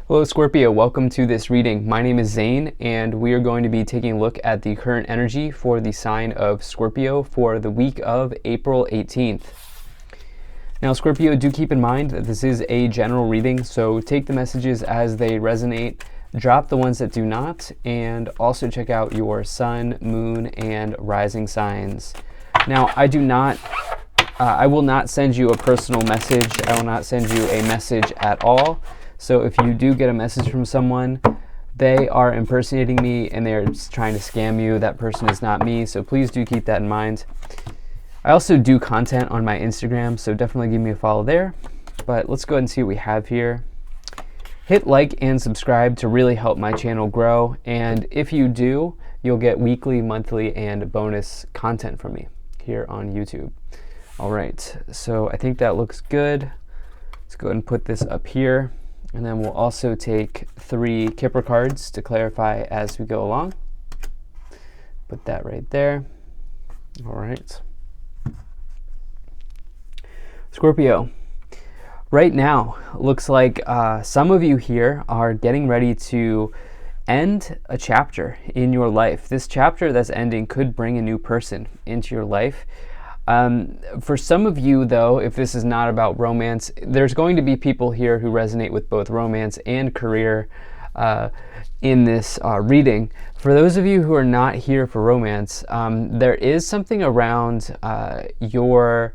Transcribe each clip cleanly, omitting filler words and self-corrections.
Hello Scorpio, welcome to this reading. My name is Zane and we are going to be taking a look at the current energy for the sign of Scorpio for the week of April 18th. Now Scorpio, do keep in mind that this is a general reading, so take the messages as they resonate, drop the ones that do not, and also check out your sun, moon, and rising signs. Now I will not send you a personal message. I will not send you a message at all. So if you do get a message from someone, they are impersonating me and they're trying to scam you. That person is not me, so please do keep that in mind. I also do content on my Instagram, so definitely give me a follow there. But let's go ahead and see what we have here. Hit like and subscribe to really help my channel grow. And if you do, you'll get weekly, monthly, and bonus content from me here on YouTube. All right, so I think that looks good. Let's go ahead and put this up here. And then we'll also take 3 Kipper cards to clarify as we go along. Put that right there. All right. Scorpio, right now, looks like some of you here are getting ready to end a chapter in your life. This chapter that's ending could bring a new person into your life. For some of you, though, if this is not about romance, there's going to be people here who resonate with both romance and career in this reading. For those of you who are not here for romance, there is something around your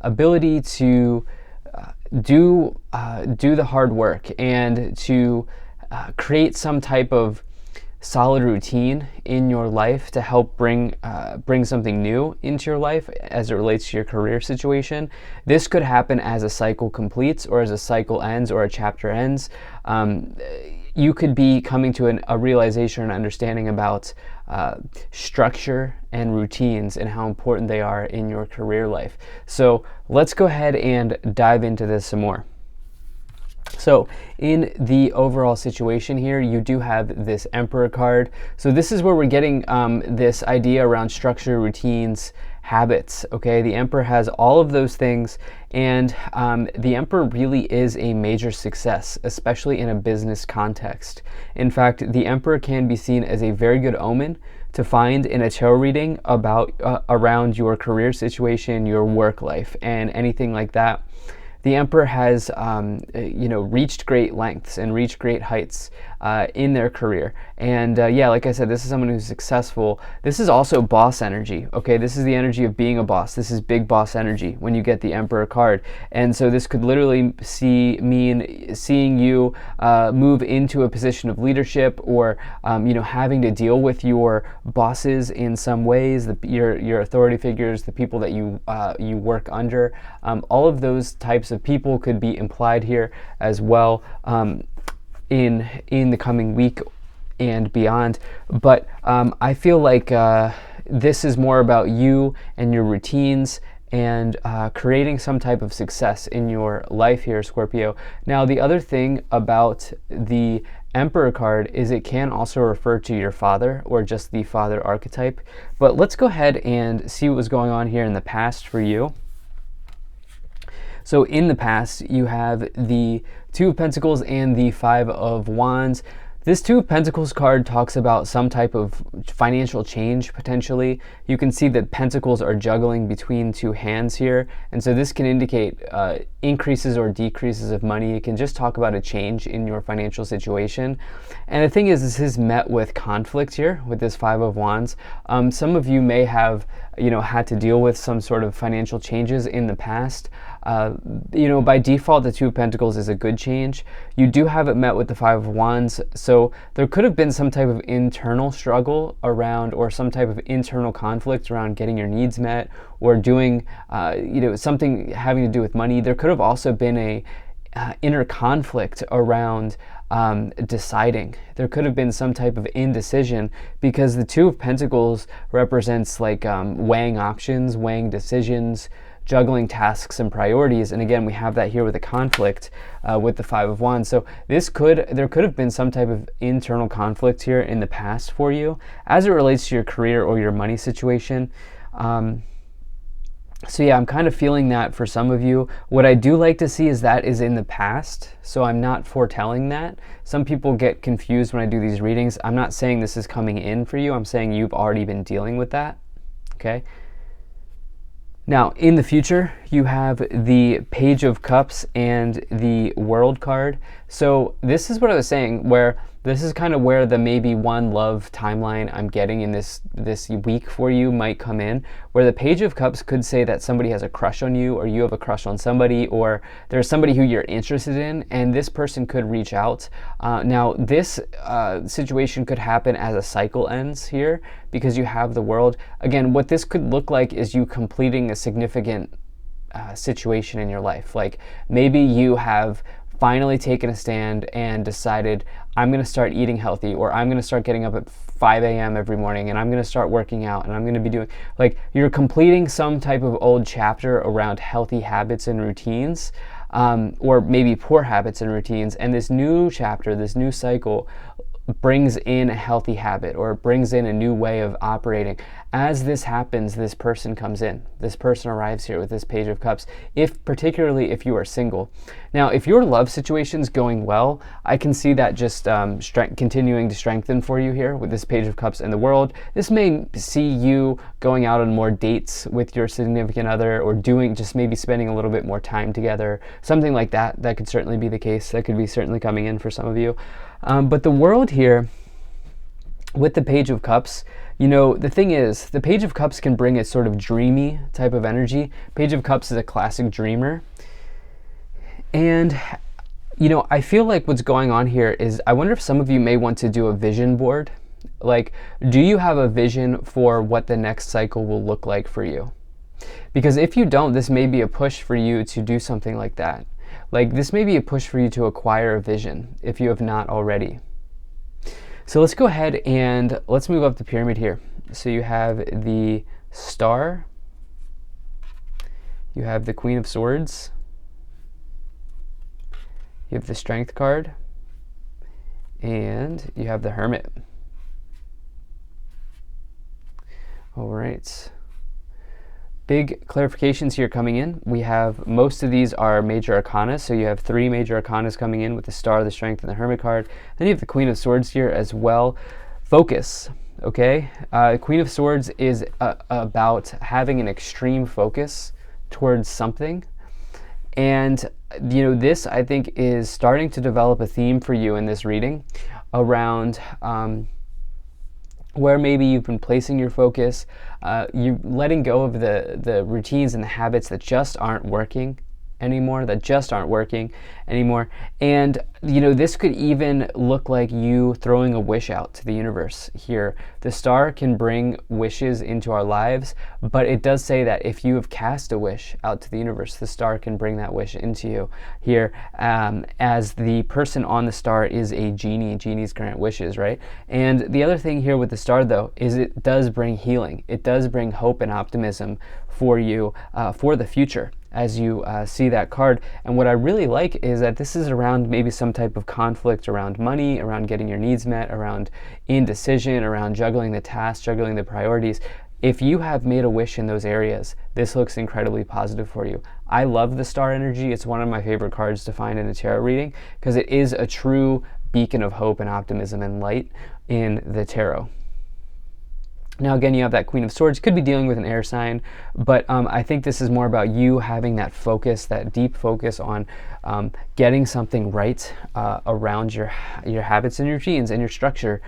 ability to do the hard work and to create some type of solid routine in your life to help bring something new into your life as it relates to your career situation. This could happen as a cycle completes or as a cycle ends or a chapter ends. You could be coming to a realization and understanding about structure and routines and how important they are in your career life. So let's go ahead and dive into this some more. So in the overall situation here, you do have this Emperor card. So this is where we're getting this idea around structure, routines, habits. Okay, the Emperor has all of those things, and the Emperor really is a major success, especially in a business context. In fact, the Emperor can be seen as a very good omen to find in a tarot reading about around your career situation, your work life, and anything like that. The Emperor has, reached great lengths and reached great heights in their career. And yeah, like I said, this is someone who's successful. This is also boss energy, okay? This is the energy of being a boss. This is big boss energy when you get the Emperor card. And so this could literally mean seeing you move into a position of leadership or, having to deal with your bosses in some ways, your authority figures, the people that you work under. All of those types of people could be implied here as well in the coming week and beyond. But I feel like this is more about you and your routines and creating some type of success in your life here, Scorpio. Now, the other thing about the Emperor card is it can also refer to your father or just the father archetype. But let's go ahead and see what was going on here in the past for you. So in the past, you have the Two of Pentacles and the Five of Wands. This Two of Pentacles card talks about some type of financial change, potentially. You can see that Pentacles are juggling between two hands here, and so this can indicate increases or decreases of money. It can just talk about a change in your financial situation. And the thing is, this is met with conflict here with this Five of Wands. Some of you may have, had to deal with some sort of financial changes in the past. By default, the Two of Pentacles is a good change. You do have it met with the Five of Wands, so there could have been some type of internal struggle around, or some type of internal conflict around getting your needs met, or doing, something having to do with money. There could have also been a inner conflict around deciding. There could have been some type of indecision, because the Two of Pentacles represents like weighing options, weighing decisions, juggling tasks and priorities. And again, we have that here with a conflict with the Five of Wands. So there could have been some type of internal conflict here in the past for you as it relates to your career or your money situation. So yeah, I'm kind of feeling that for some of you. What I do like to see is that is in the past, so I'm not foretelling that. Some people get confused when I do these readings. I'm not saying this is coming in for you. I'm saying you've already been dealing with that, okay? Now, in the future, you have the Page of Cups and the World card. So this is what I was saying, where this is kind of where the maybe one love timeline I'm getting in this week for you might come in, where the Page of Cups could say that somebody has a crush on you, or you have a crush on somebody, or there's somebody who you're interested in, and this person could reach out. Now, this situation could happen as a cycle ends here, because you have the World. Again, what this could look like is you completing a significant situation in your life. Like maybe you have finally taken a stand and decided, I'm going to start eating healthy, or I'm going to start getting up at 5 a.m. every morning, and I'm going to start working out, and I'm going to be doing, like, you're completing some type of old chapter around healthy habits and routines, or maybe poor habits and routines, and this new chapter, this new cycle brings in a healthy habit, or brings in a new way of operating. As this happens, this person comes in. This person arrives here with this Page of Cups, particularly if you are single. Now, if your love situation's going well, I can see that just continuing to strengthen for you here with this Page of Cups and the World. This may see you going out on more dates with your significant other, or just maybe spending a little bit more time together, something like that. That could certainly be the case. That could be certainly coming in for some of you. But the World here, with the Page of Cups, you know, the thing is, the Page of Cups can bring a sort of dreamy type of energy. Page of Cups is a classic dreamer. And, you know, I feel like what's going on here is, I wonder if some of you may want to do a vision board. Like, do you have a vision for what the next cycle will look like for you? Because if you don't, this may be a push for you to do something like that. Like, this may be a push for you to acquire a vision if you have not already. So let's go ahead and let's move up the pyramid here. So you have the Star, you have the Queen of Swords, you have the Strength card, and you have the Hermit. All right. Big clarifications here coming in. We have, most of these are major arcana, so you have 3 major arcanas coming in with the Star, the Strength, and the Hermit card. Then you have the Queen of Swords here as well. Focus, okay? Queen of Swords is about having an extreme focus towards something. And, you know, this, I think, is starting to develop a theme for you in this reading around where maybe you've been placing your focus, you're letting go of the routines and the habits that just aren't working anymore, And, you know, this could even look like you throwing a wish out to the universe here. The Star can bring wishes into our lives, but it does say that if you have cast a wish out to the universe, the Star can bring that wish into you here, as the person on the Star is a genie. Genies grant wishes, right? And the other thing here with the Star, though, is it does bring healing. It does bring hope and optimism for you, for the future, as you see that card. And what I really like is that this is around maybe some type of conflict around money, around getting your needs met, around indecision, around juggling the tasks, juggling the priorities. If you have made a wish in those areas, this looks incredibly positive for you. I love the Star energy. It's one of my favorite cards to find in a tarot reading, because it is a true beacon of hope and optimism and light in the tarot. Now, again, you have that Queen of Swords. Could be dealing with an air sign, but I think this is more about you having that focus, that deep focus on getting something right around your habits and routines and your structure.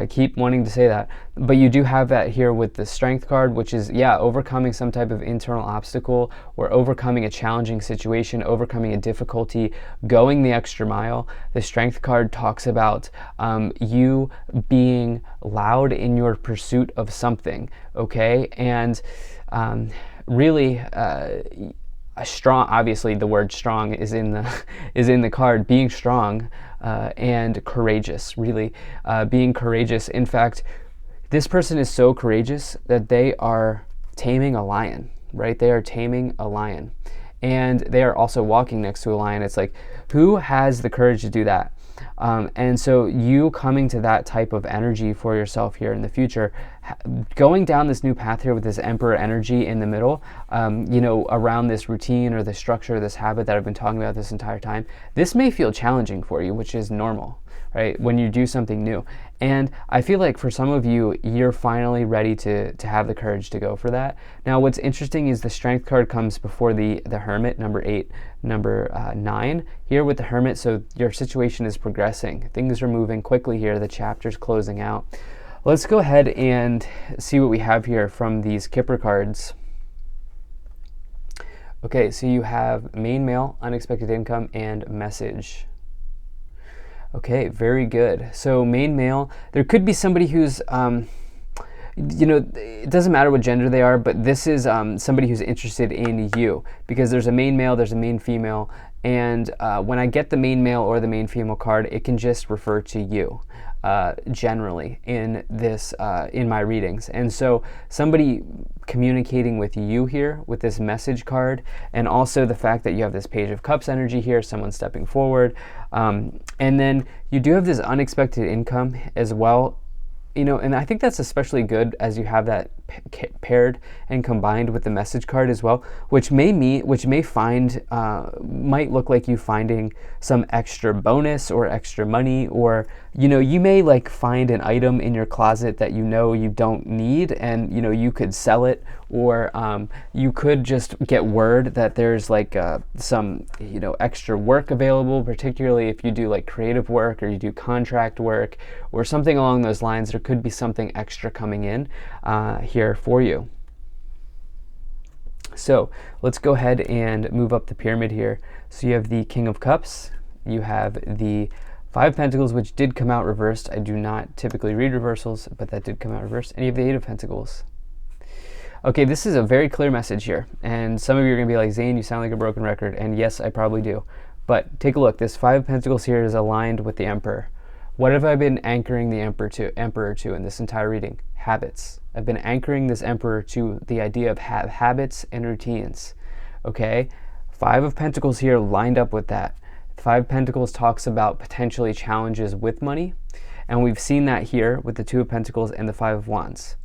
Keep wanting to say that. But you do have that here with the Strength card, which is, yeah, overcoming some type of internal obstacle, or overcoming a challenging situation, overcoming a difficulty, going the extra mile. The Strength card talks about you being loud in your pursuit of something, okay? And really a strong, obviously the word strong is in the card, being strong and courageous, really being courageous. In fact, this person is so courageous that they are taming a lion, right? They are taming a lion, and they are also walking next to a lion. It's like, who has the courage to do that? And so you coming to that type of energy for yourself here in the future going down this new path here with this Emperor energy in the middle, you know, around this routine or this structure, this habit that I've been talking about this entire time, this may feel challenging for you, which is normal, right? When you do something new. And I feel like for some of you, you're finally ready to have the courage to go for that. Now, what's interesting is the Strength card comes before the Hermit, number 8, number 9 here with the Hermit. So your situation is progressing. Things are moving quickly here. The chapter's closing out. Let's go ahead and see what we have here from these Kipper cards. Okay, so you have main male, unexpected income, and message. Okay, very good. So main male, there could be somebody who's, you know, it doesn't matter what gender they are, but this is somebody who's interested in you, because there's a main male, there's a main female, and when I get the main male or the main female card, it can just refer to you. Generally in this in my readings. And so somebody communicating with you here with this message card, and also the fact that you have this Page of Cups energy here, someone stepping forward, and then you do have this unexpected income as well, you know, and I think that's especially good as you have that paired and combined with the message card as well, which may might look like you finding some extra bonus or extra money, or, you know, you may like find an item in your closet that you know you don't need, and, you know, you could sell it, or you could just get word that there's like some, you know, extra work available, particularly if you do like creative work or you do contract work or something along those lines. There could be something extra coming in here for you. So let's go ahead and move up the pyramid here. So you have the King of Cups, you have the Five of Pentacles, which did come out reversed. I do not typically read reversals, but that did come out reversed. And you have the Eight of Pentacles. Okay, this is a very clear message here, and some of you are going to be like, Zane, you sound like a broken record, and yes, I probably do. But take a look. This Five of Pentacles here is aligned with the Emperor. What have I been anchoring the Emperor to in this entire reading? Habits. I've been anchoring this Emperor to the idea of habits and routines. Okay? Five of Pentacles here lined up with that. Five of Pentacles talks about potentially challenges with money, and we've seen that here with the Two of Pentacles and the Five of Wands.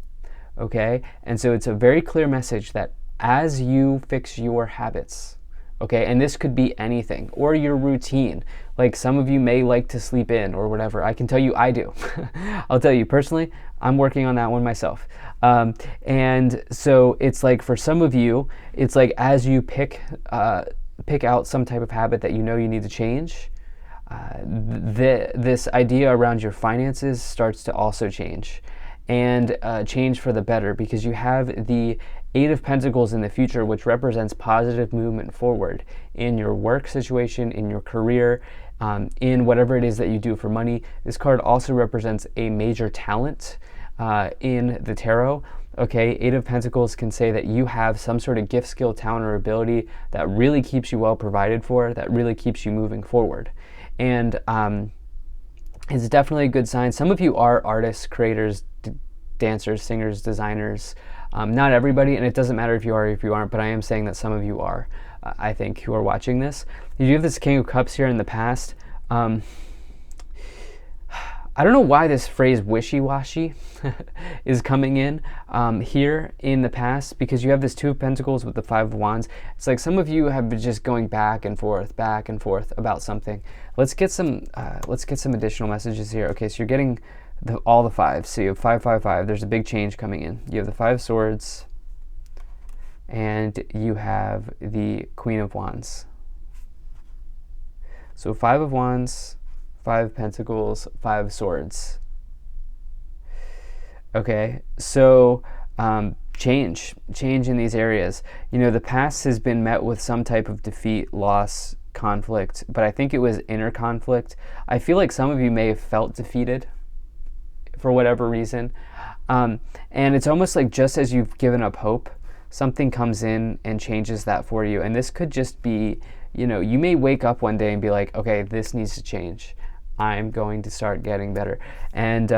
Okay? And so it's a very clear message that as you fix your habits, okay, and this could be anything, or your routine. Like some of you may like to sleep in or whatever. I can tell you I do. I'll tell you personally, I'm working on that one myself. And so it's like for some of you, it's like as you pick out some type of habit that you know you need to change, this idea around your finances starts to also change, and change for the better, because you have the Eight of Pentacles in the future, which represents positive movement forward in your work situation, in your career, in whatever it is that you do for money. This card also represents a major talent in the tarot. Okay, Eight of Pentacles can say that you have some sort of gift, skill, talent, or ability that really keeps you well provided for, that really keeps you moving forward. And it's definitely a good sign. Some of you are artists, creators, dancers, singers, designers. Not everybody, and it doesn't matter if you are or if you aren't, but I am saying that some of you are, I think, who are watching this. You do have this King of Cups here in the past. I don't know why this phrase wishy-washy is coming in here in the past, because you have this Two of Pentacles with the Five of Wands. It's like some of you have been just going back and forth about something. Let's get some additional messages here. Okay, so you're getting all the fives. So you have 5, 5, 5. There's a big change coming in. You have the Five of Swords, and you have the Queen of Wands. So Five of Wands, Five of Pentacles, Five of Swords. Okay, so change in these areas. You know, the past has been met with some type of defeat, loss, conflict, but I think it was inner conflict. I feel like some of you may have felt defeated for whatever reason. And it's almost like just as you've given up hope, something comes in and changes that for you. And this could just be, you know, you may wake up one day and be like, okay, this needs to change. I'm going to start getting better. And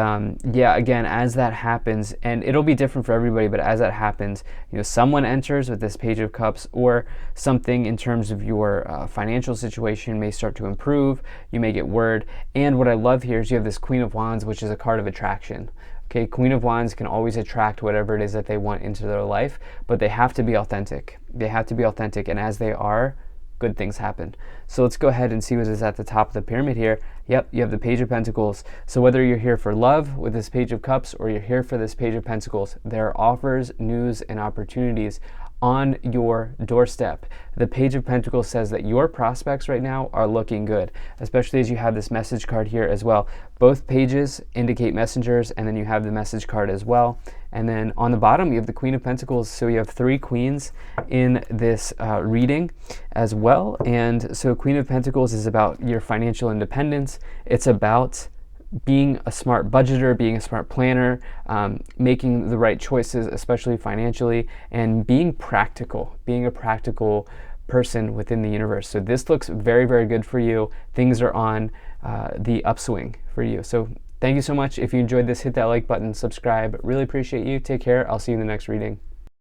yeah, again, as that happens, and it'll be different for everybody, but as that happens, you know, someone enters with this Page of Cups, or something in terms of your financial situation may start to improve. You may get word. And what I love here is you have this Queen of Wands, which is a card of attraction. Okay, Queen of Wands can always attract whatever it is that they want into their life, but they have to be authentic. They have to be authentic, and as they are, good things happen. So let's go ahead and see what is at the top of the pyramid here. Yep, you have the Page of Pentacles. So whether you're here for love with this Page of Cups or you're here for this Page of Pentacles, there are offers, news, and opportunities on your doorstep. The Page of Pentacles says that your prospects right now are looking good, especially as you have this message card here as well. Both pages indicate messengers, and then you have the message card as well. And then on the bottom, you have the Queen of Pentacles. So you have 3 queens in this reading as well. And so Queen of Pentacles is about your financial independence. It's about being a smart budgeter, being a smart planner, making the right choices, especially financially, and being practical, being a practical person within the universe. So this looks very, very good for you. Things are on the upswing for you. So thank you so much. If you enjoyed this, hit that like button, subscribe. Really appreciate you. Take care. I'll see you in the next reading.